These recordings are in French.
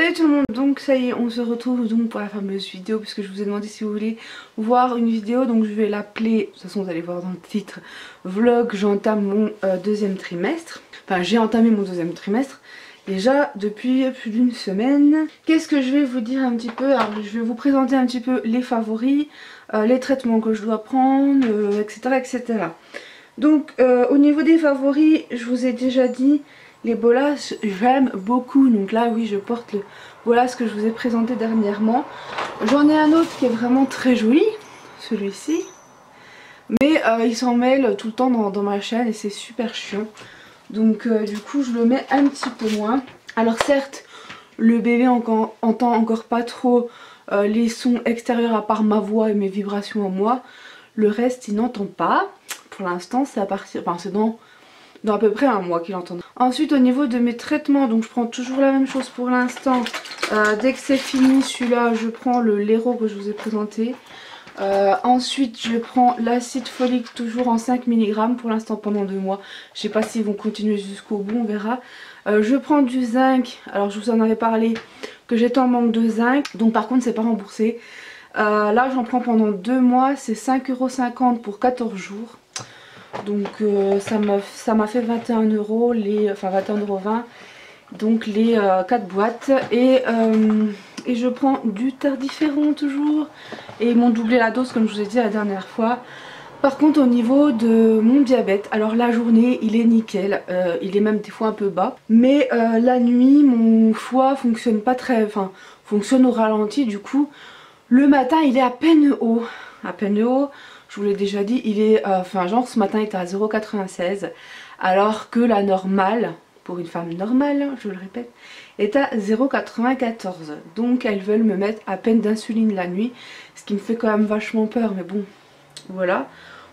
Salut tout le monde, donc ça y est, on se retrouve donc pour la fameuse vidéo puisque je vous ai demandé si vous voulez voir une vidéo, donc je vais l'appeler, de toute façon vous allez voir dans le titre, vlog, j'entame mon deuxième trimestre. Enfin j'ai entamé mon deuxième trimestre déjà depuis plus d'une semaine. Qu'est-ce que je vais vous dire un petit peu? Alors je vais vous présenter un petit peu les favoris, les traitements que je dois prendre, etc. etc. Donc au niveau des favoris, je vous ai déjà dit, les bolas j'aime beaucoup, donc là oui je porte le bolas que je vous ai présenté dernièrement. J'en ai un autre qui est vraiment très joli, celui-ci, mais il s'en mêle tout le temps dans ma chaîne et c'est super chiant. Donc du coup je le mets un petit peu moins. Alors certes le bébé entend encore pas trop les sons extérieurs à part ma voix et mes vibrations à moi. Le reste il n'entend pas. Pour l'instant c'est à partir, enfin c'est dans à peu près un mois qu'il entend. Ensuite au niveau de mes traitements, donc je prends toujours la même chose pour l'instant. Dès que c'est fini celui-là je prends le Lero que je vous ai présenté. Ensuite je prends l'acide folique toujours en 5 mg pour l'instant pendant 2 mois. Je sais pas s'ils vont continuer jusqu'au bout, on verra. Je prends du zinc, alors je vous en avais parlé que j'étais en manque de zinc, donc par contre c'est pas remboursé. Là j'en prends pendant 2 mois, c'est 5,50 € pour 14 jours. Donc ça m'a fait 21 €, enfin 21,20 €, donc les 4 boîtes. Et je prends du Tardiféron toujours. Et ils m'ont doublé la dose comme je vous ai dit la dernière fois. Par contre au niveau de mon diabète, alors la journée il est nickel, il est même des fois un peu bas. Mais la nuit mon foie fonctionne pas très, enfin fonctionne au ralenti du coup. Le matin il est à peine haut, je vous l'ai déjà dit, il est, enfin genre ce matin il était à 0,96 € alors que la normale, pour une femme normale, je le répète, est à 0,94 €. Donc elles veulent me mettre à peine d'insuline la nuit, ce qui me fait quand même vachement peur, mais bon, voilà.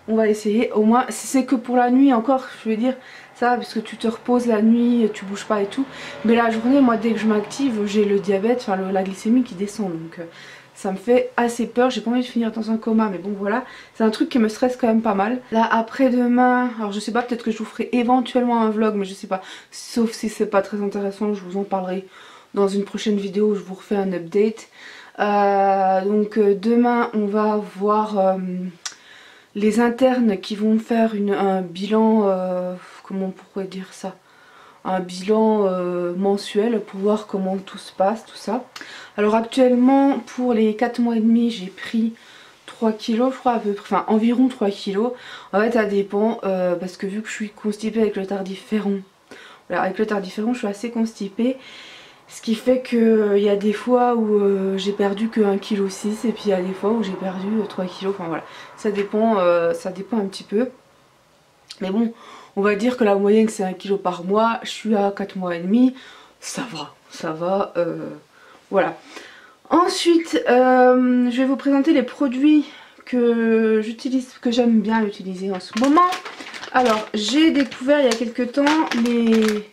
On va essayer, au moins si c'est que pour la nuit encore, je veux dire, ça parce que tu te reposes la nuit, tu bouges pas et tout. Mais la journée, moi dès que je m'active, j'ai le diabète, enfin la glycémie qui descend, donc ça me fait assez peur. J'ai pas envie de finir dans un coma, mais bon voilà, c'est un truc qui me stresse quand même pas mal. Là après demain, alors je sais pas, peut-être que je vous ferai éventuellement un vlog, mais je sais pas, sauf si c'est pas très intéressant, je vous en parlerai dans une prochaine vidéo où je vous refais un update. Donc demain on va voir les internes qui vont me faire un bilan, comment on pourrait dire ça, un bilan mensuel pour voir comment tout se passe, tout ça. Alors actuellement pour les 4 mois et demi j'ai pris 3 kilos je crois à peu près, enfin environ 3 kilos. En fait ça dépend parce que vu que je suis constipée avec le Tardiféron, voilà, avec le Tardiféron je suis assez constipée. Ce qui fait qu'il y a des fois où j'ai perdu que 1,6 kg et puis il y a des fois où j'ai perdu 3 kg, enfin voilà, ça dépend un petit peu. Mais bon, on va dire que la moyenne c'est 1 kg par mois, je suis à 4 mois et demi, ça va, voilà. Ensuite, je vais vous présenter les produits que j'utilise, que j'aime bien utiliser en ce moment. Alors, j'ai découvert il y a quelques temps les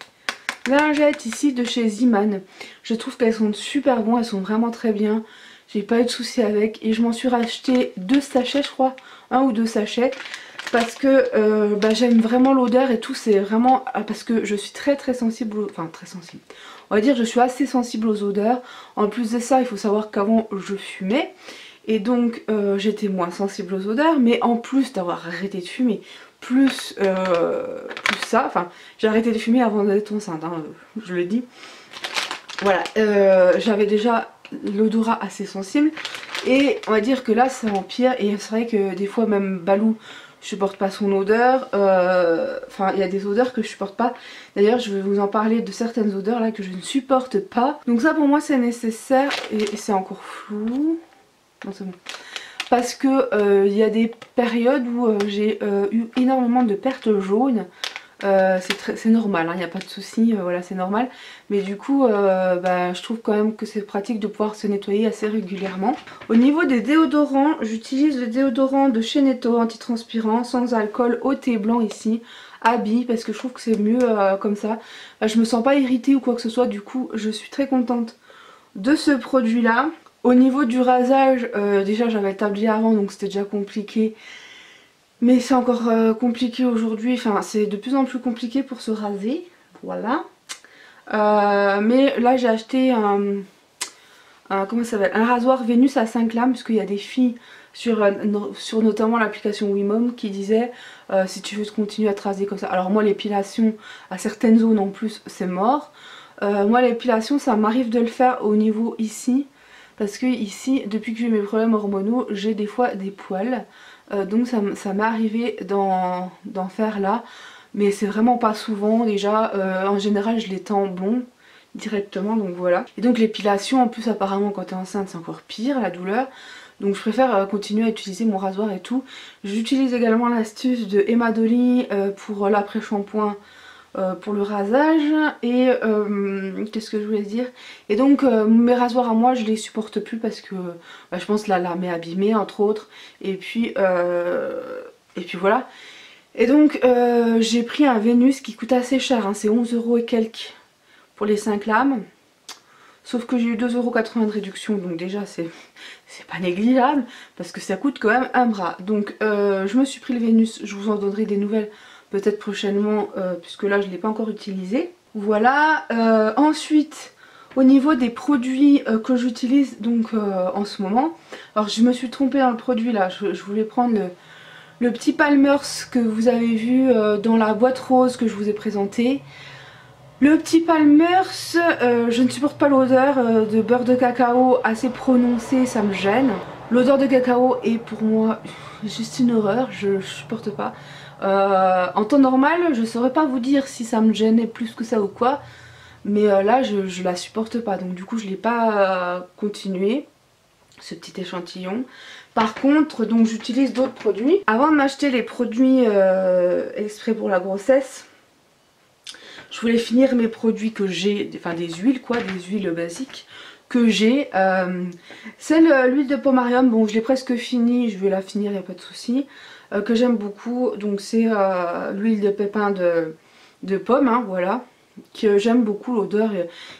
lingettes ici de chez Zeeman. Je trouve qu'elles sont super bonnes, elles sont vraiment très bien. J'ai pas eu de soucis avec et je m'en suis racheté 2 sachets je crois, 1 ou 2 sachets. Parce que j'aime vraiment l'odeur et tout, c'est vraiment parce que je suis très sensible, enfin très sensible. On va dire je suis assez sensible aux odeurs. En plus de ça il faut savoir qu'avant je fumais. Et donc j'étais moins sensible aux odeurs, mais en plus d'avoir arrêté de fumer, plus ça, enfin j'ai arrêté de fumer avant d'être enceinte, hein, je le dis. Voilà, j'avais déjà l'odorat assez sensible et on va dire que là ça empire et c'est vrai que des fois même Balou je supporte pas son odeur, enfin il y a des odeurs que je supporte pas. D'ailleurs je vais vous en parler de certaines odeurs là que je ne supporte pas. Donc ça pour moi c'est nécessaire et c'est encore flou. Non c'est bon. Parce que il y a des périodes où j'ai eu énormément de pertes jaunes. C'est normal, il n'y a pas de souci, voilà c'est normal. Mais du coup je trouve quand même que c'est pratique de pouvoir se nettoyer assez régulièrement. Au niveau des déodorants, j'utilise le déodorant de chez Netto antitranspirant sans alcool au thé blanc ici, Abby, parce que je trouve que c'est mieux comme ça. Je me sens pas irritée ou quoi que ce soit, du coup je suis très contente de ce produit là. Au niveau du rasage, déjà j'avais le tablier avant donc c'était déjà compliqué. Mais c'est encore compliqué aujourd'hui, enfin c'est de plus en plus compliqué pour se raser, voilà. Mais là j'ai acheté comment ça s'appelle, un rasoir Vénus à 5 lames, parce qu'il y a des filles sur notamment l'application Wimom qui disaient si tu veux continuer à te raser comme ça. Alors moi l'épilation à certaines zones en plus c'est mort. Moi l'épilation ça m'arrive de le faire au niveau ici, parce que ici depuis que j'ai mes problèmes hormonaux j'ai des fois des poils, donc ça m'est arrivé d'en faire là, mais c'est vraiment pas souvent. Déjà en général je les tends blond directement, donc voilà. Et donc l'épilation en plus apparemment quand t'es enceinte c'est encore pire la douleur, donc je préfère continuer à utiliser mon rasoir et tout. J'utilise également l'astuce de Emma Dolly pour l'après-shampoing pour le rasage. Et qu'est-ce que je voulais dire, et donc mes rasoirs à moi je les supporte plus parce que je pense la lame est abîmée entre autres, et puis voilà. Et donc j'ai pris un Vénus qui coûte assez cher, hein, c'est 11 € et quelques pour les 5 lames. Sauf que j'ai eu 2,80 € de réduction, donc déjà c'est pas négligeable, parce que ça coûte quand même un bras. Donc je me suis pris le Vénus, je vous en donnerai des nouvelles peut-être prochainement, puisque là je ne l'ai pas encore utilisé. Voilà, ensuite au niveau des produits que j'utilise donc en ce moment, alors je me suis trompée dans le produit là, je voulais prendre le petit Palmer's que vous avez vu dans la boîte rose que je vous ai présenté. Le petit Palmer's, je ne supporte pas l'odeur de beurre de cacao assez prononcée, ça me gêne. L'odeur de cacao est pour moi juste une horreur, je supporte pas. En temps normal, je saurais pas vous dire si ça me gênait plus que ça ou quoi, mais là je la supporte pas, donc du coup je l'ai pas continué, ce petit échantillon. Par contre, donc j'utilise d'autres produits. Avant de m'acheter les produits exprès pour la grossesse, je voulais finir mes produits que j'ai, enfin des huiles quoi, des huiles basiques que j'ai. C'est l'huile de Pomarium, bon je l'ai presque finie, je vais la finir, il n'y a pas de souci. Que j'aime beaucoup, donc c'est l'huile de pépin de pomme, hein, voilà. Que j'aime beaucoup, l'odeur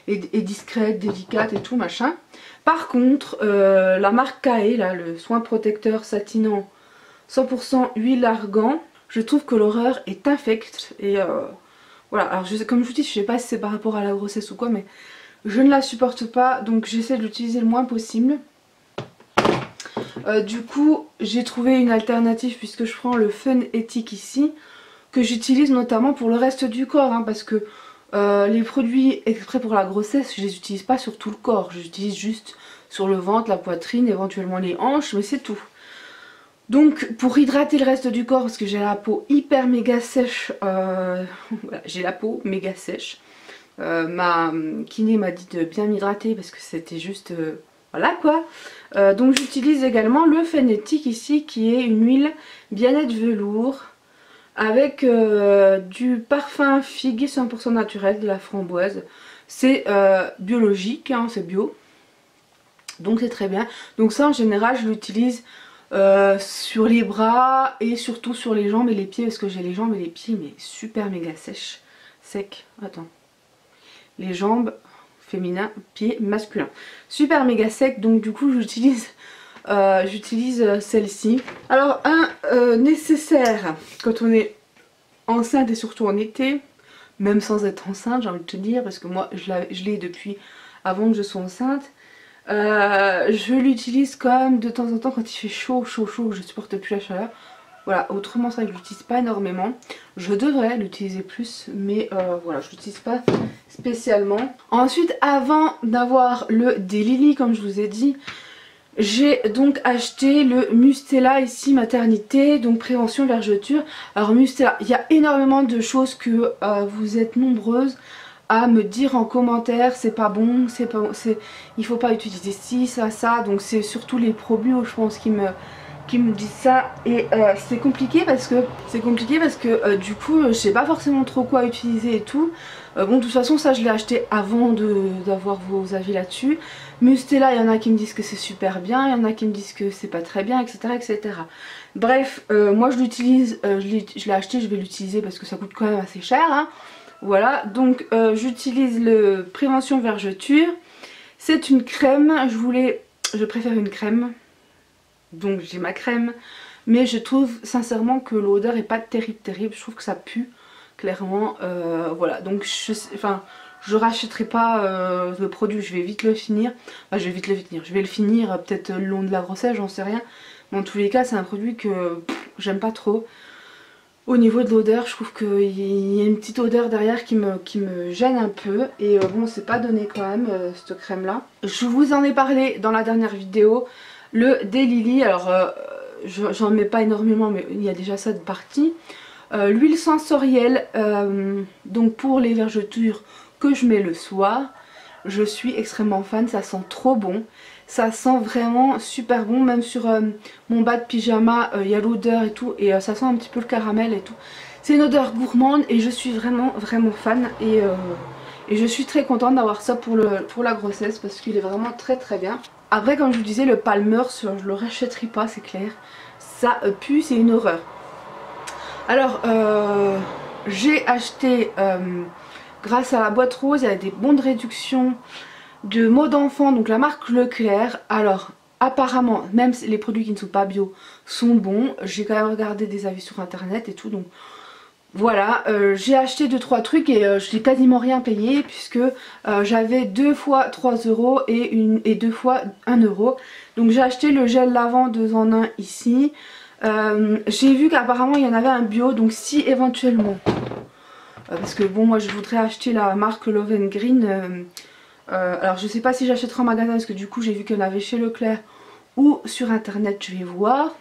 est discrète, délicate et tout machin. Par contre, la marque Kae, là, le soin protecteur satinant 100% huile argan, je trouve que l'horreur est infecte et voilà. Alors comme je vous dis, je sais pas si c'est par rapport à la grossesse ou quoi, mais je ne la supporte pas, donc j'essaie de l'utiliser le moins possible. Du coup j'ai trouvé une alternative puisque je prends le Fun Ethic ici, que j'utilise notamment pour le reste du corps, hein, parce que les produits exprès pour la grossesse je les utilise pas sur tout le corps, je les utilise juste sur le ventre, la poitrine, éventuellement les hanches, mais c'est tout. Donc pour hydrater le reste du corps, parce que j'ai la peau hyper méga sèche, voilà, j'ai la peau méga sèche, ma kiné m'a dit de bien m'hydrater parce que c'était juste voilà quoi. Donc j'utilise également le Fennetic ici, qui est une huile bien-être velours avec du parfum figue 100% naturel, de la framboise. C'est biologique, hein, c'est bio, donc c'est très bien. Donc ça en général je l'utilise sur les bras et surtout sur les jambes et les pieds, parce que j'ai les jambes et les pieds mais super méga sèches, secs. Attends, les jambes féminin, pieds masculin, super méga sec, donc du coup j'utilise celle-ci. Alors un nécessaire quand on est enceinte et surtout en été, même sans être enceinte j'ai envie de te dire, parce que moi je l'ai depuis avant que je sois enceinte. Je l'utilise quand même de temps en temps quand il fait chaud, je supporte plus la chaleur. Voilà, autrement c'est vrai que je l'utilise pas énormément. Je devrais l'utiliser plus, mais voilà, je l'utilise pas spécialement. Ensuite, avant d'avoir le Daylily, comme je vous ai dit, j'ai donc acheté le Mustela ici, maternité, donc prévention vergeture. Alors Mustela, il y a énormément de choses que vous êtes nombreuses à me dire en commentaire, c'est pas bon, il faut pas utiliser ci, ça, donc c'est surtout les probio je pense qui me disent ça, et c'est compliqué parce que du coup je sais pas forcément trop quoi utiliser et tout. Bon de toute façon ça je l'ai acheté avant d'avoir vos avis là-dessus. Mustela, il y en a qui me disent que c'est super bien, il y en a qui me disent que c'est pas très bien, etc. etc. Bref, moi je l'utilise, je l'ai acheté, je vais l'utiliser parce que ça coûte quand même assez cher, hein. Voilà, donc j'utilise le prévention vergeture. C'est une crème, je préfère une crème, donc j'ai ma crème, mais je trouve sincèrement que l'odeur est pas terrible, je trouve que ça pue clairement, voilà, donc je je rachèterai pas le produit, je vais vite le finir. Enfin, je vais le finir peut-être le long de la grossesse, j'en sais rien. Mais en tous les cas, c'est un produit que j'aime pas trop. Au niveau de l'odeur, je trouve qu'il y a une petite odeur derrière qui me gêne un peu. Et bon, c'est pas donné quand même, cette crème là. Je vous en ai parlé dans la dernière vidéo. Le Daylily, alors j'en mets pas énormément, mais il y a déjà ça de partie. L'huile sensorielle, donc pour les vergetures que je mets le soir. Je suis extrêmement fan, ça sent trop bon. Ça sent vraiment super bon, même sur mon bas de pyjama, il y a l'odeur et tout, et ça sent un petit peu le caramel et tout. C'est une odeur gourmande et je suis vraiment fan, et je suis très contente d'avoir ça pour la grossesse parce qu'il est vraiment très bien. Après, comme je vous disais, le Palmer, je le rachèterai pas, c'est clair. Ça pue, c'est une horreur. Alors, j'ai acheté, grâce à la boîte rose, il y a des bons de réduction de Mode d'enfant, donc la marque Leclerc. Alors apparemment, même les produits qui ne sont pas bio sont bons. J'ai quand même regardé des avis sur internet et tout, donc voilà. J'ai acheté 2-3 trucs et je n'ai quasiment rien payé puisque j'avais 2 fois 3 € et 2 fois 1 €. Donc j'ai acheté le gel lavant 2 en 1 ici. J'ai vu qu'apparemment il y en avait un bio, donc si éventuellement, parce que bon, moi je voudrais acheter la marque Love and Green. Alors je sais pas si j'achèterai en magasin parce que du coup j'ai vu qu'il y en avait chez Leclerc ou sur internet, je vais voir.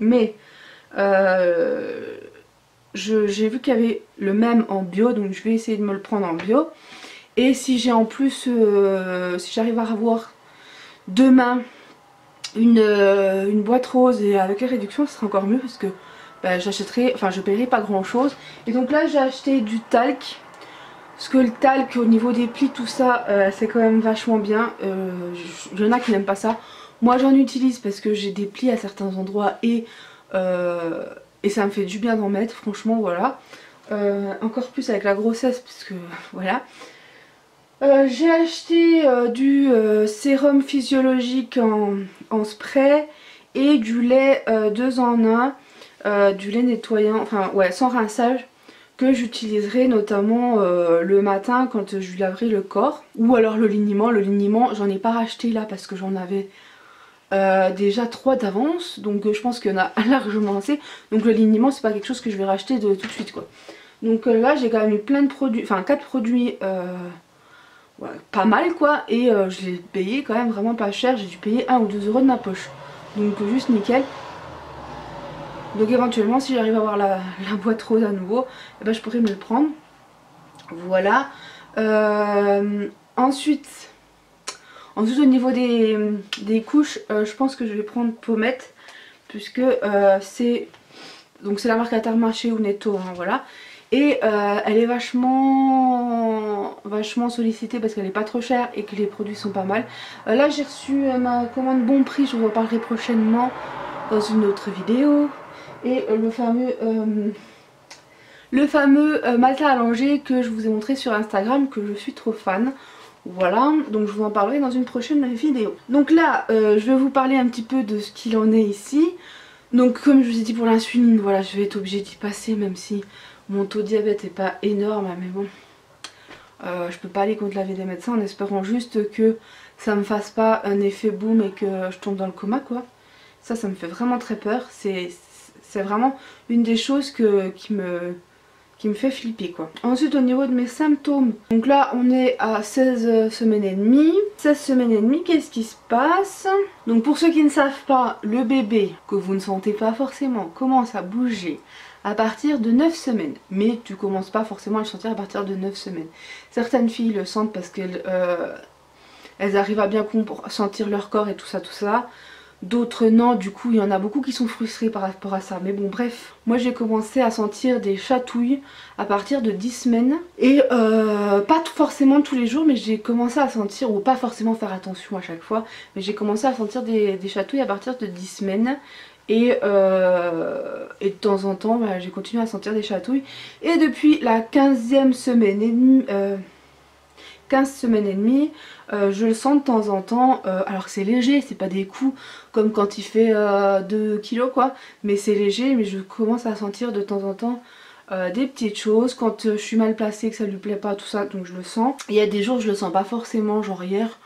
Mais j'ai vu qu'il y avait le même en bio, donc je vais essayer de me le prendre en bio. Et si j'ai en plus, si j'arrive à avoir demain une boîte rose et avec les réductions, ce sera encore mieux parce que bah, j'achèterai, enfin je paierai pas grand chose. Et donc là j'ai acheté du talc. Parce que le talc au niveau des plis, tout ça, c'est quand même vachement bien. Il y en a qui n'aiment pas ça. Moi j'en utilise parce que j'ai des plis à certains endroits et ça me fait du bien d'en mettre, franchement, voilà. Encore plus avec la grossesse parce que voilà. J'ai acheté du sérum physiologique en spray et du lait 2 en 1, du lait nettoyant, enfin ouais, sans rinçage, que j'utiliserai notamment le matin quand je lui laverai le corps. Ou alors le liniment j'en ai pas racheté là parce que j'en avais déjà 3 d'avance, donc je pense qu'il y en a largement assez. Donc le liniment c'est pas quelque chose que je vais racheter tout de suite quoi. Donc là j'ai quand même eu plein de produits, enfin 4 produits ouais, pas mal quoi, et je l'ai payé quand même vraiment pas cher, j'ai dû payer 1 ou 2 € de ma poche. Donc juste nickel. Donc éventuellement si j'arrive à avoir la boîte rose à nouveau, eh ben, je pourrais me le prendre. Voilà. Ensuite au niveau des couches, je pense que je vais prendre Pommette. Puisque c'est la marque Intermarché ou Netto, hein, voilà. Et elle est vachement sollicitée parce qu'elle est pas trop chère et que les produits sont pas mal. Là j'ai reçu ma commande bon prix, je vous reparlerai prochainement dans une autre vidéo. Et le fameux matelas allongé que je vous ai montré sur Instagram, que je suis trop fan. Voilà, donc je vous en parlerai dans une prochaine vidéo. Donc là, je vais vous parler un petit peu de ce qu'il en est ici. Donc comme je vous ai dit pour l'insuline, voilà, je vais être obligée d'y passer même si mon taux de diabète n'est pas énorme, mais bon. Je peux pas aller contre l'avis des médecins en espérant juste que ça me fasse pas un effet boom et que je tombe dans le coma quoi. Ça me fait vraiment très peur. C'est vraiment une des choses qui me fait flipper quoi. Ensuite au niveau de mes symptômes, donc là on est à 16 semaines et demie. 16 semaines et demie, qu'est-ce qui se passe? Donc pour ceux qui ne savent pas, le bébé que vous ne sentez pas forcément commence à bouger à partir de 9 semaines. Mais tu commences pas forcément à le sentir à partir de 9 semaines. Certaines filles le sentent parce qu'elles arrivent à bien sentir leur corps et tout ça. D'autres non, du coup il y en a beaucoup qui sont frustrés par rapport à ça. Mais bon bref, moi j'ai commencé à sentir des chatouilles à partir de 10 semaines. Et pas forcément tous les jours, mais j'ai commencé à sentir, ou pas forcément faire attention à chaque fois, mais j'ai commencé à sentir des chatouilles à partir de 10 semaines. Et de temps en temps bah, j'ai continué à sentir des chatouilles. Et depuis la 15e semaine et demie, 15 semaines et demie, je le sens de temps en temps. Alors c'est léger, c'est pas des coups comme quand il fait 2 kilos quoi, mais c'est léger. Mais je commence à sentir de temps en temps des petites choses. Quand je suis mal placée, que ça lui plaît pas, tout ça, donc je le sens. Il y a des jours je le sens pas forcément, genre hier,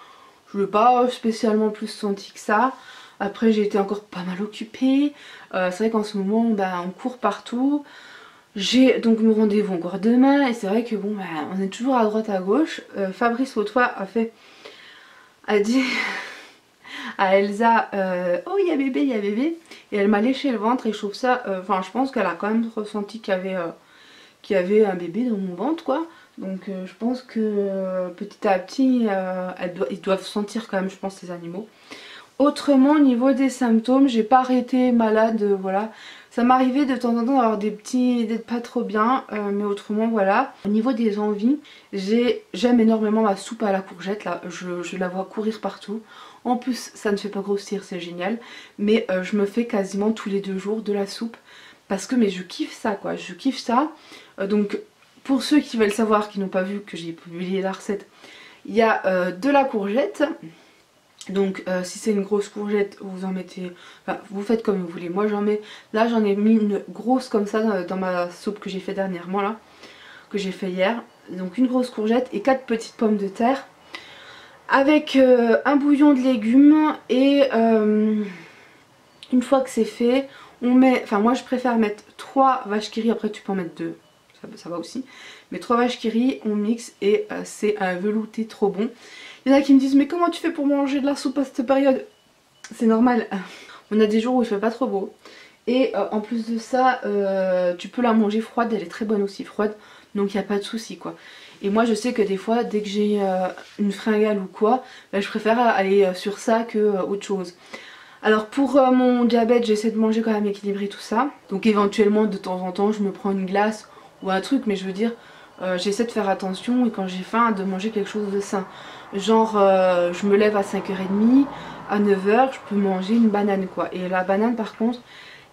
je l'ai pas spécialement plus senti que ça. Après j'ai été encore pas mal occupée. C'est vrai qu'en ce moment bah, on court partout. J'ai donc mon rendez-vous encore demain et c'est vrai que bon bah, on est toujours à droite à gauche. Fabrice l'autre fois a dit à Elsa oh il y a bébé, il y a bébé, et elle m'a léché le ventre et je trouve ça, enfin je pense qu'elle a quand même ressenti qu'il y avait un bébé dans mon ventre quoi. Donc je pense que petit à petit ils doivent sentir quand même, je pense, les animaux. Autrement au niveau des symptômes, j'ai pas arrêté malade, voilà. Ça m'arrivait de temps en temps d'avoir d'être pas trop bien, mais autrement voilà. Au niveau des envies, j'aime énormément ma soupe à la courgette là, je la vois courir partout. En plus ça ne fait pas grossir, c'est génial. Mais je me fais quasiment tous les 2 jours de la soupe. Parce que mais je kiffe ça quoi, je kiffe ça. Donc pour ceux qui veulent savoir, qui n'ont pas vu que j'ai publié la recette, il y a de la courgette. Donc si c'est une grosse courgette, vous en mettez, enfin vous faites comme vous voulez. Moi j'en mets, là j'en ai mis une grosse comme ça dans ma soupe que j'ai fait dernièrement là, que j'ai fait hier. Donc une grosse courgette et 4 petites pommes de terre. Avec un bouillon de légumes et une fois que c'est fait, on met, enfin moi je préfère mettre 3 vaches qui rient, après tu peux en mettre 2, ça va aussi. Mais 3 vaches qui rient, on mixe et c'est un velouté trop bon. Il y en a qui me disent mais comment tu fais pour manger de la soupe à cette période? C'est normal, on a des jours où il fait pas trop beau. Et en plus de ça, tu peux la manger froide, elle est très bonne aussi froide, donc il n'y a pas de souci quoi. Et moi je sais que des fois dès que j'ai une fringale ou quoi, bah, je préfère aller sur ça que autre chose. Alors pour mon diabète j'essaie de manger quand même équilibré tout ça. Donc éventuellement de temps en temps je me prends une glace ou un truc, mais je veux dire j'essaie de faire attention et quand j'ai faim de manger quelque chose de sain. Genre je me lève à 5h30, à 9h je peux manger une banane quoi. Et la banane par contre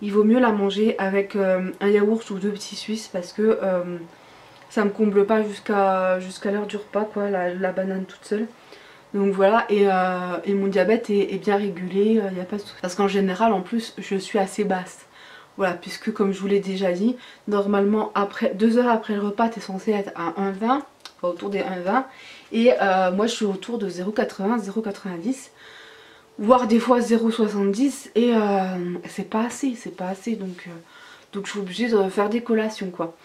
il vaut mieux la manger avec un yaourt ou 2 petits suisses parce que ça me comble pas jusqu'à l'heure du repas quoi, la banane toute seule. Donc voilà, et mon diabète est bien régulé, y a pas de souci. Parce qu'en général en plus je suis assez basse. Voilà, puisque comme je vous l'ai déjà dit, normalement après 2 heures après le repas t'es censé être à 1,20, enfin autour des 1,20. Et moi je suis autour de 0,80, 0,90. Voire des fois 0,70 et c'est pas assez donc je suis obligée de faire des collations quoi.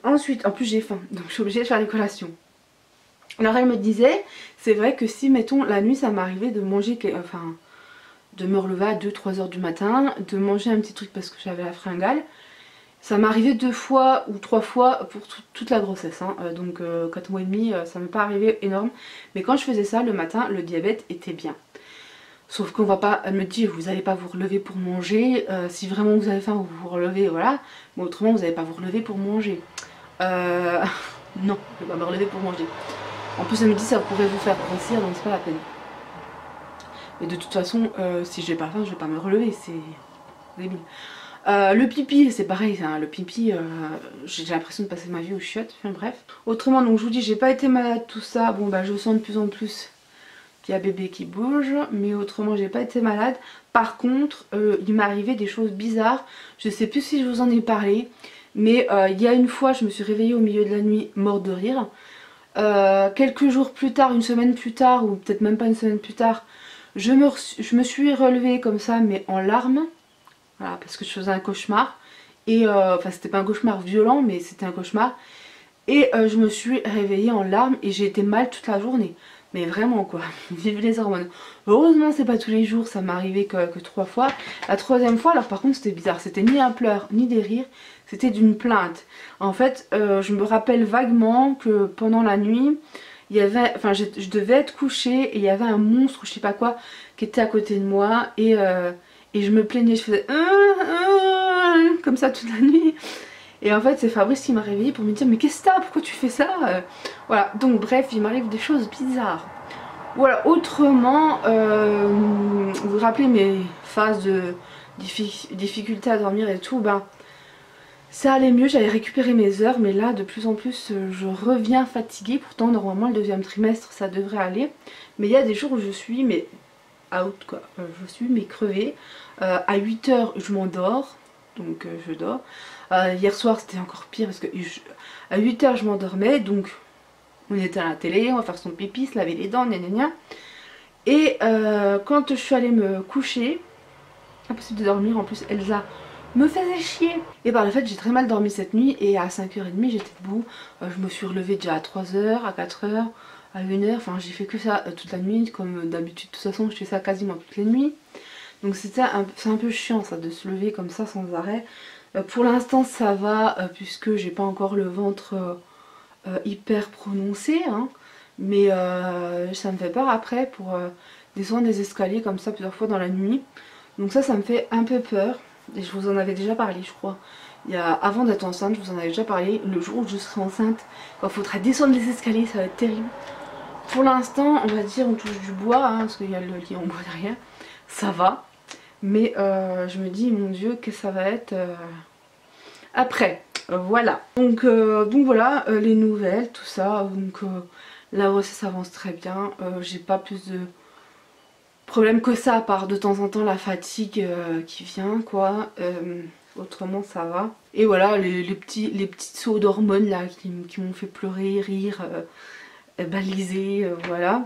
Ensuite, en plus j'ai faim donc je suis obligée de faire des collations. Alors elle me disait, c'est vrai que si mettons la nuit ça m'arrivait de manger, enfin de me relever à 2-3 heures du matin, de manger un petit truc parce que j'avais la fringale. Ça m'est arrivé 2 fois ou 3 fois pour toute la grossesse hein. Donc 4 mois et demi ça m'est pas arrivé énorme. Mais quand je faisais ça le matin, le diabète était bien. Sauf qu'on va pas, elle me dit vous n'allez pas vous relever pour manger, si vraiment vous avez faim vous vous relevez voilà, mais autrement vous n'allez pas vous relever pour manger. Non, je vais pas me relever pour manger. En plus elle me dit ça pourrait vous faire grossir donc c'est pas la peine. Mais de toute façon si j'ai pas faim je vais pas me relever, c'est débile. Le pipi c'est pareil hein, le pipi j'ai l'impression de passer ma vie aux chiottes, enfin bref. Autrement donc je vous dis j'ai pas été malade tout ça, bon bah je sens de plus en plus qu'il y a bébé qui bouge, mais autrement j'ai pas été malade. Par contre il m'est arrivé des choses bizarres, je sais plus si je vous en ai parlé, mais il y a une fois je me suis réveillée au milieu de la nuit morte de rire. Quelques jours plus tard, une semaine plus tard, ou peut-être même pas une semaine plus tard, je me suis relevée comme ça mais en larmes. Voilà, parce que je faisais un cauchemar. Et enfin c'était pas un cauchemar violent mais c'était un cauchemar. Et je me suis réveillée en larmes et j'ai été mal toute la journée. Mais vraiment quoi, vive les hormones. Heureusement c'est pas tous les jours, ça m'est arrivé que 3 fois. La 3e fois alors par contre c'était bizarre, c'était ni un pleur ni des rires, c'était d'une plainte. En fait je me rappelle vaguement que pendant la nuit, il y avait, enfin je devais être couchée et il y avait un monstre ou je sais pas quoi qui était à côté de moi et je me plaignais, je faisais comme ça toute la nuit. Et en fait c'est Fabrice qui m'a réveillée pour me dire mais qu'est-ce que t'as, pourquoi tu fais ça voilà, donc bref il m'arrive des choses bizarres. Voilà, autrement vous vous rappelez mes phases de difficulté à dormir et tout, ben ça allait mieux, j'avais récupéré mes heures, mais là de plus en plus je reviens fatiguée. Pourtant normalement le 2e trimestre ça devrait aller, mais il y a des jours où je suis mais out quoi, je suis mais crevée. À 8 h je m'endors, donc je dors. Hier soir c'était encore pire parce que à 8 h je m'endormais, donc on était à la télé, on va faire son pipi, se laver les dents, gna gna gna. Et quand je suis allée me coucher, impossible de dormir, en plus Elsa me faisait chier. Et par le fait j'ai très mal dormi cette nuit et à 5h30 j'étais debout. Je me suis relevée déjà à 3h, à 4h, à 1h, enfin j'ai fait que ça toute la nuit comme d'habitude. De toute façon je fais ça quasiment toutes les nuits. Donc c'est un peu chiant ça de se lever comme ça sans arrêt. Pour l'instant ça va puisque j'ai pas encore le ventre hyper prononcé hein. Mais ça me fait peur après pour descendre des escaliers comme ça plusieurs fois dans la nuit. Donc ça me fait un peu peur. Et je vous en avais déjà parlé je crois. Avant d'être enceinte je vous en avais déjà parlé. Le jour où je serai enceinte, quand il faudra descendre les escaliers, ça va être terrible. Pour l'instant on va dire on touche du bois hein, parce qu'il y a le lit en bois derrière. Ça va. Mais je me dis mon dieu que ça va être après. Voilà. Donc voilà les nouvelles, tout ça. Donc la grossesse avance très bien. J'ai pas plus de problème que ça, à part de temps en temps la fatigue qui vient quoi. Autrement ça va. Et voilà les petits sauts d'hormones là qui m'ont fait pleurer, rire, baliser, voilà.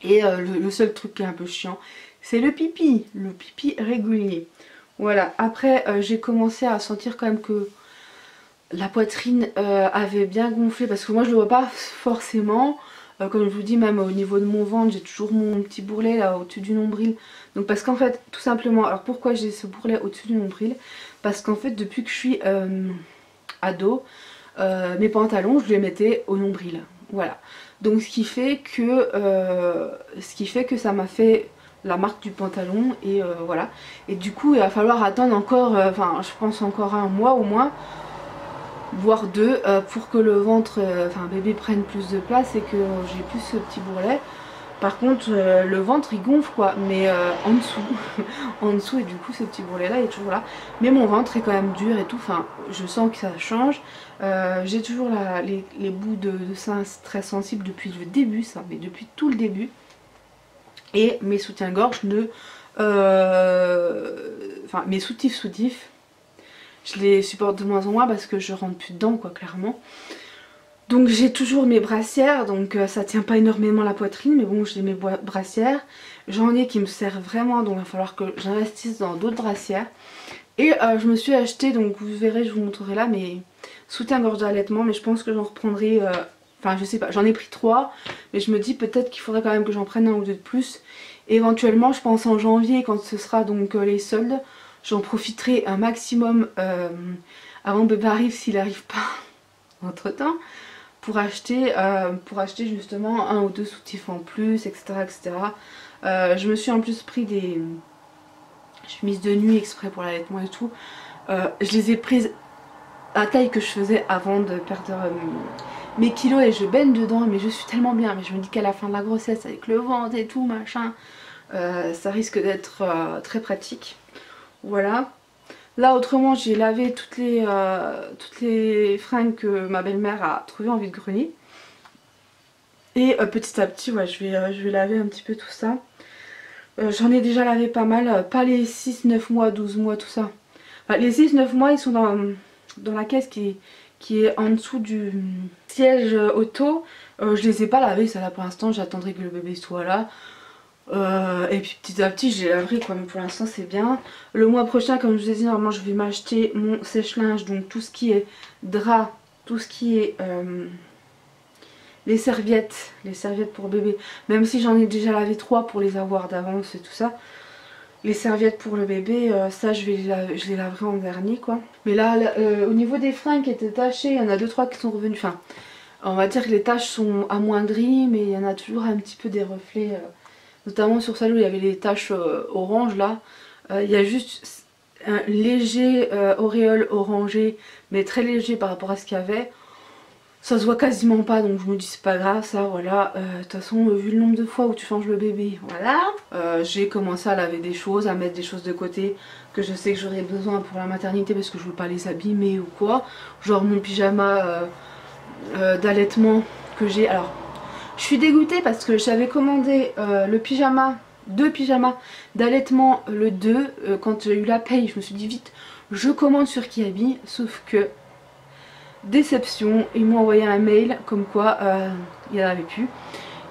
Et le seul truc qui est un peu chiant, c'est le pipi régulier. Voilà, après j'ai commencé à sentir quand même que la poitrine avait bien gonflé, parce que moi je le vois pas forcément. Comme je vous dis, même au niveau de mon ventre, j'ai toujours mon petit bourrelet là au-dessus du nombril. Donc parce qu'en fait, tout simplement, alors pourquoi j'ai ce bourrelet au-dessus du nombril? Parce qu'en fait, depuis que je suis ado, mes pantalons, je les mettais au nombril. Voilà. Donc ce qui fait que ça m'a fait la marque du pantalon et voilà. Et du coup, il va falloir attendre encore, enfin je pense encore un mois au moins, voire 2 pour que le ventre, enfin bébé prenne plus de place et que j'ai plus ce petit bourrelet. Par contre le ventre il gonfle quoi, mais en dessous en dessous, et du coup ce petit bourrelet là est toujours là, mais mon ventre est quand même dur et tout, enfin je sens que ça change. J'ai toujours les bouts de sein très sensibles depuis le début, ça, mais depuis tout le début. Et mes soutiens-gorge enfin mes soutifs, je les supporte de moins en moins parce que je rentre plus dedans quoi, clairement. Donc j'ai toujours mes brassières, donc ça tient pas énormément la poitrine, mais bon j'ai mes brassières. J'en ai qui me servent vraiment, donc il va falloir que j'investisse dans d'autres brassières. Et je me suis acheté, donc vous verrez, je vous montrerai là mes soutiens-gorge d'allaitement, mais je pense que j'en reprendrai, enfin je sais pas, j'en ai pris 3, mais je me dis peut-être qu'il faudrait quand même que j'en prenne un ou deux de plus. Et éventuellement je pense en janvier, quand ce sera donc les soldes, j'en profiterai un maximum avant que bébé arrive, s'il n'arrive pas entre temps, pour acheter justement un ou deux soutifs en plus, etc. etc. Je me suis en plus pris des chemises de nuit exprès pour l'allaitement et tout. Je les ai prises à la taille que je faisais avant de perdre mes kilos et je baigne dedans, mais je suis tellement bien. Mais je me dis qu'à la fin de la grossesse, avec le ventre et tout machin, ça risque d'être très pratique. Voilà. Là autrement j'ai lavé toutes les fringues que ma belle-mère a trouvées en vide-grenier. Et petit à petit ouais, je vais laver un petit peu tout ça. J'en ai déjà lavé pas mal, pas les 6, 9 mois, 12 mois, tout ça. Enfin, les 6, 9 mois ils sont dans la caisse qui est en dessous du siège auto. Je les ai pas lavés, ça là pour l'instant, j'attendrai que le bébé soit là. Et puis petit à petit je les laverai quoi, mais pour l'instant c'est bien. Le mois prochain, comme je vous ai dit, normalement je vais m'acheter mon sèche-linge, donc tout ce qui est drap, tout ce qui est les serviettes pour bébé, même si j'en ai déjà lavé 3 pour les avoir d'avance et tout ça. Les serviettes pour le bébé, ça je les laverai en dernier quoi. Mais là au niveau des fringues qui étaient tachées, il y en a 2-3 qui sont revenus, enfin on va dire que les taches sont amoindries, mais il y en a toujours un petit peu des reflets. Notamment sur celle où il y avait les taches orange là. Il y a juste un léger auréole orangé, mais très léger par rapport à ce qu'il y avait. Ça se voit quasiment pas, donc je me dis c'est pas grave ça, voilà. De toute façon, vu le nombre de fois où tu changes le bébé, voilà. J'ai commencé à laver des choses, à mettre des choses de côté que je sais que j'aurai besoin pour la maternité parce que je veux pas les abîmer ou quoi. Genre mon pyjama d'allaitement que j'ai. Alors je suis dégoûtée parce que j'avais commandé le pyjama, 2 pyjamas d'allaitement le 2, quand j'ai eu la paye, je me suis dit vite, Je commande sur Kiabi, sauf que déception, ils m'ont envoyé un mail comme quoi il n'y en avait plus.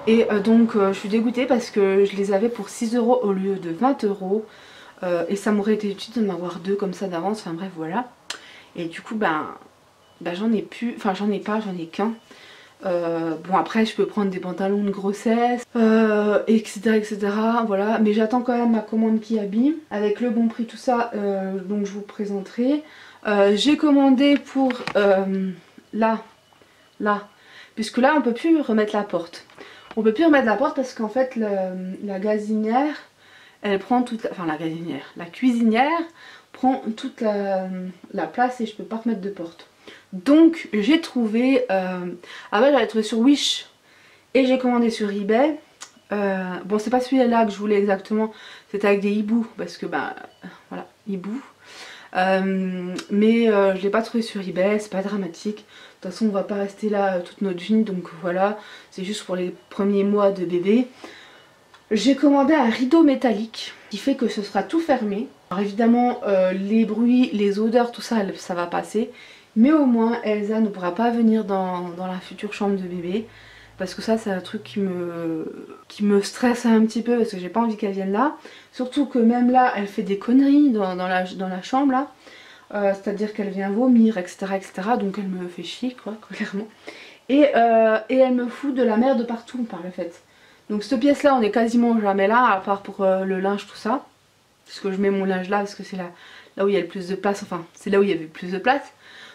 Et donc je suis dégoûtée parce que je les avais pour 6 € au lieu de 20 €. Et ça m'aurait été utile de m'avoir deux comme ça d'avance, enfin bref voilà. Et du coup j'en ai plus, enfin j'en ai pas, j'en ai qu'un. Bon après je peux prendre des pantalons de grossesse, etc, etc, voilà. Mais j'attends quand même ma commande Kiabi avec le bon prix tout ça, donc je vous présenterai. J'ai commandé pour là, puisque là on peut plus remettre la porte. On peut plus remettre la porte parce qu'en fait la gazinière, elle prend toute la... Enfin la cuisinière prend toute la place et je peux pas remettre de porte. Donc j'ai trouvé... j'avais trouvé sur Wish et j'ai commandé sur eBay. Bon c'est pas celui-là que je voulais exactement, c'était avec des hiboux parce que voilà, hiboux. Mais je l'ai pas trouvé sur eBay, c'est pas dramatique. De toute façon on va pas rester là toute notre vie, donc voilà, c'est juste pour les premiers mois de bébé. J'ai commandé un rideau métallique qui fait que ce sera tout fermé. Alors évidemment les bruits, les odeurs, tout ça, ça va passer. Mais au moins Elsa ne pourra pas venir dans la future chambre de bébé. Parce que ça c'est un truc qui me stresse un petit peu parce que j'ai pas envie qu'elle vienne là. Surtout que même là elle fait des conneries dans la chambre là. C'est-à-dire qu'elle vient vomir, etc, etc. Donc elle me fait chier quoi, clairement. Et elle me fout de la merde partout par le fait. Donc cette pièce là on est quasiment jamais là, à part pour le linge tout ça. Parce que je mets mon linge là parce que c'est là où il y a le plus de place, enfin c'est là où il y avait le plus de place.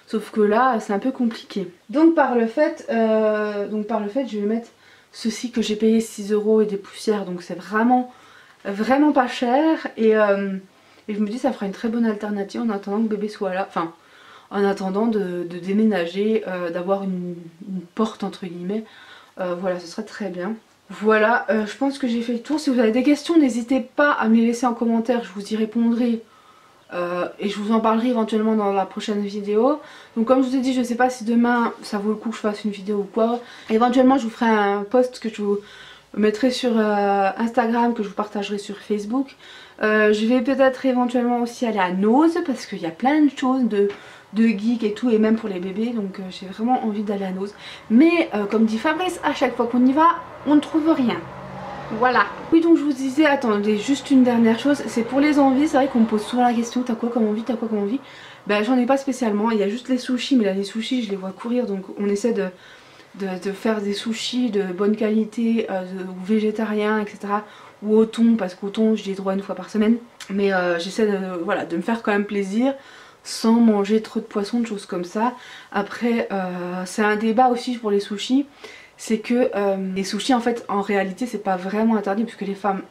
Sauf que là c'est un peu compliqué. Donc par le fait je vais mettre ceci que j'ai payé 6 € et des poussières. Donc c'est vraiment pas cher. Et je me dis ça fera une très bonne alternative en attendant que bébé soit là. Enfin en attendant de déménager, d'avoir une porte entre guillemets. Voilà, ce serait très bien. Voilà, je pense que j'ai fait le tour. Si vous avez des questions, n'hésitez pas à me les laisser en commentaire, je vous y répondrai. Et je vous en parlerai éventuellement dans la prochaine vidéo. Donc comme je vous ai dit, je sais pas si demain ça vaut le coup que je fasse une vidéo ou quoi. Éventuellement je vous ferai un post que je vous mettrai sur Instagram, que je vous partagerai sur Facebook. Je vais peut-être éventuellement aussi aller à Nose parce qu'il y a plein de choses de geek et tout, et même pour les bébés, donc j'ai vraiment envie d'aller à Nose. Mais comme dit Fabrice, à chaque fois qu'on y va, on ne trouve rien. Voilà. Oui, donc je vous disais, attendez, juste une dernière chose, c'est pour les envies. C'est vrai qu'on me pose souvent la question, t'as quoi comme envie, t'as quoi comme envie. Ben j'en ai pas spécialement, il y a juste les sushis, mais là les sushis je les vois courir, donc on essaie de faire des sushis de bonne qualité, ou végétariens, etc. Ou au thon, parce qu'au thon j'ai droit une fois par semaine. Mais j'essaie voilà, de me faire quand même plaisir sans manger trop de poissons, de choses comme ça. Après c'est un débat aussi pour les sushis. C'est que les sushis en fait en réalité c'est pas vraiment interdit puisque les femmes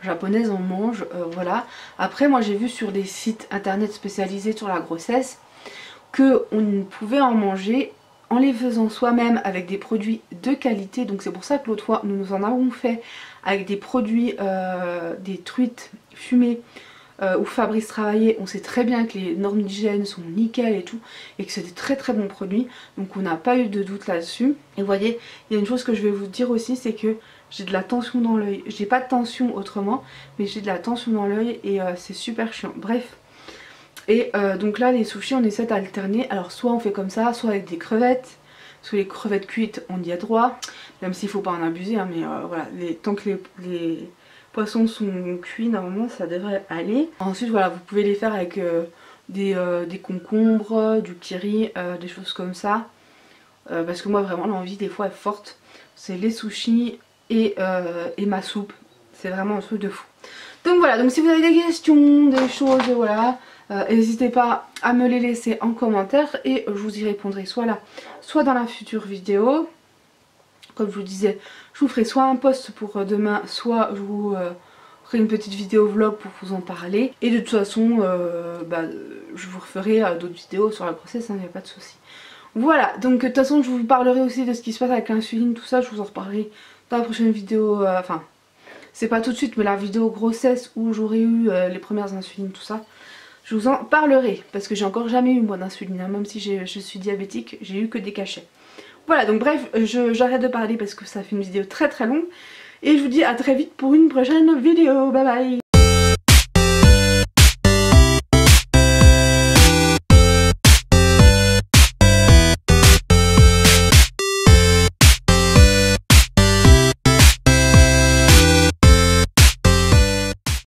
japonaises en mangent, voilà. Après moi j'ai vu sur des sites internet spécialisés sur la grossesse que on pouvait en manger en les faisant soi-même avec des produits de qualité. Donc c'est pour ça que l'autre fois nous en avons fait avec des produits, des truites fumées où Fabrice travaillait. On sait très bien que les normes d'hygiène sont nickel et tout, et que c'est des très très bons produits, donc on n'a pas eu de doute là-dessus. Et vous voyez, il y a une chose que je vais vous dire aussi, c'est que j'ai de la tension dans l'œil. J'ai pas de tension autrement, mais j'ai de la tension dans l'œil et c'est super chiant. Bref. Et donc là les sushis on essaie d'alterner. Alors soit on fait comme ça, soit avec des crevettes. Parce que les crevettes cuites on y a droit, même s'il faut pas en abuser, hein, mais voilà, tant que les poissons sont cuits, normalement ça devrait aller. Ensuite voilà, vous pouvez les faire avec des concombres, du kiri, des choses comme ça. Parce que moi vraiment l'envie des fois est forte. C'est les sushis et ma soupe. C'est vraiment un truc de fou. Donc voilà, donc si vous avez des questions, des choses, voilà, n'hésitez pas à me les laisser en commentaire et je vous y répondrai soit là, soit dans la future vidéo. Comme je vous disais, je vous ferai soit un post pour demain, soit je vous ferai une petite vidéo vlog pour vous en parler. Et de toute façon, je vous referai d'autres vidéos sur la grossesse, il n'y a pas de souci. Voilà, donc de toute façon je vous parlerai aussi de ce qui se passe avec l'insuline, tout ça, je vous en reparlerai dans la prochaine vidéo, enfin... c'est pas tout de suite, mais la vidéo grossesse où j'aurai eu les premières insulines, tout ça, je vous en parlerai. Parce que j'ai encore jamais eu moi d'insuline, hein. Même si je suis diabétique, j'ai eu que des cachets. Voilà, donc bref, j'arrête de parler parce que ça fait une vidéo très très longue. Et je vous dis à très vite pour une prochaine vidéo. Bye bye.